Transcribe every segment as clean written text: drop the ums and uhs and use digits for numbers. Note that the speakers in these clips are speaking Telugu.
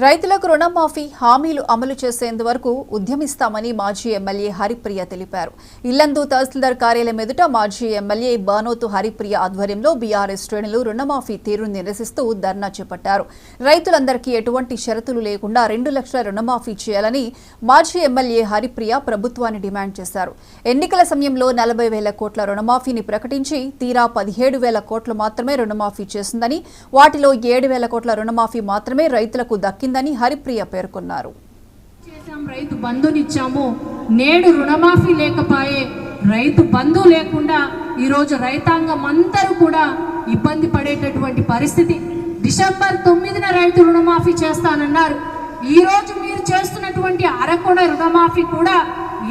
రైతులకు రుణమాఫీ హామీలు అమలు చేసేందుకు ఉద్యమిస్తామని మాజీ ఎమ్మెల్యే హరిప్రియ తెలిపారు. ఇల్లందు తహసీల్దార్ కార్యాలయం ఎదుట మాజీ ఎమ్మెల్యే బానోతు హరిప్రియ ఆధ్వర్యంలో బీఆర్ఎస్ శ్రేణులు రుణమాఫీ తీరును నిరసిస్తూ ధర్నా చేపట్టారు. రైతులందరికీ ఎటువంటి షరతులు లేకుండా 2 లక్షల రుణమాఫీ చేయాలని మాజీ ఎమ్మెల్యే హరిప్రియ ప్రభుత్వాన్ని డిమాండ్ చేశారు. ఎన్నికల సమయంలో 40,000 కోట్ల రుణమాఫీని ప్రకటించి తీరా 17,000 కోట్లు మాత్రమే రుణమాఫీ చేసిందని, వాటిలో 7,000 కోట్ల రుణమాఫీ మాత్రమే రైతులకు దక్కిందని హరిప్రియ పేర్కొన్నారు. రైతు బంధునిచ్చాము, నేడు రుణమాఫీ లేకపోయే, రైతు బంధు లేకుండా ఈరోజు రైతాంగం అందరూ కూడా ఇబ్బంది పడేటటువంటి పరిస్థితి. డిసెంబర్ 9న రైతు రుణమాఫీ చేస్తానన్నారు. ఈరోజు మీరు చేస్తున్నటువంటి అరకొన రుణమాఫీ కూడా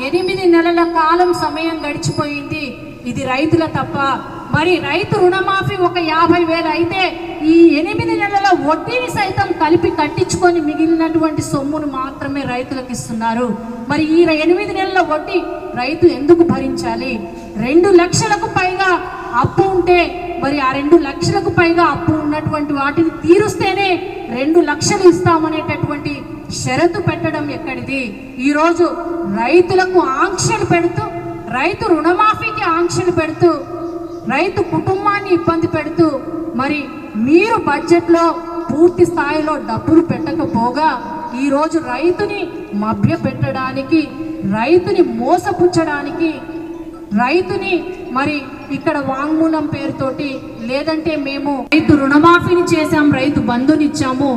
8 నెలల కాలం సమయం గడిచిపోయింది. ఇది రైతుల తప్ప. మరి రైతు రుణమాఫీ ఒక 50,000 అయితే ఈ 8 నెలల వడ్డీని సైతం కలిపి కట్టించుకొని మిగిలినటువంటి సొమ్మును మాత్రమే రైతులకు ఇస్తున్నారు. మరి ఈ 8 నెలల వడ్డీ రైతు ఎందుకు భరించాలి? 2 లక్షలకు పైగా అప్పు ఉంటే మరి ఆ 2 లక్షలకు పైగా అప్పు ఉన్నటువంటి వాటిని తీరుస్తేనే 2 లక్షలు ఇస్తామనేటటువంటి షరతు పెట్టడం ఎక్కడిది? ఈరోజు రైతులకు ఆంక్షలు పెడుతూ, రైతు రుణమాఫీకి ఆంక్షలు పెడుతూ, రైతు కుటుంబాన్ని ఇబ్బంది పెడుతూ, మరి మీరు బడ్జెట్లో పూర్తి స్థాయిలో డబ్బులు పెట్టకపోగా ఈరోజు రైతుని మభ్య పెట్టడానికి, రైతుని మోసపుచ్చడానికి, రైతుని మరి ఇక్కడ వాంగ్మూలం పేరుతోటి, లేదంటే మేము రైతు రుణమాఫీని చేశాం, రైతు బంధునిచ్చాము,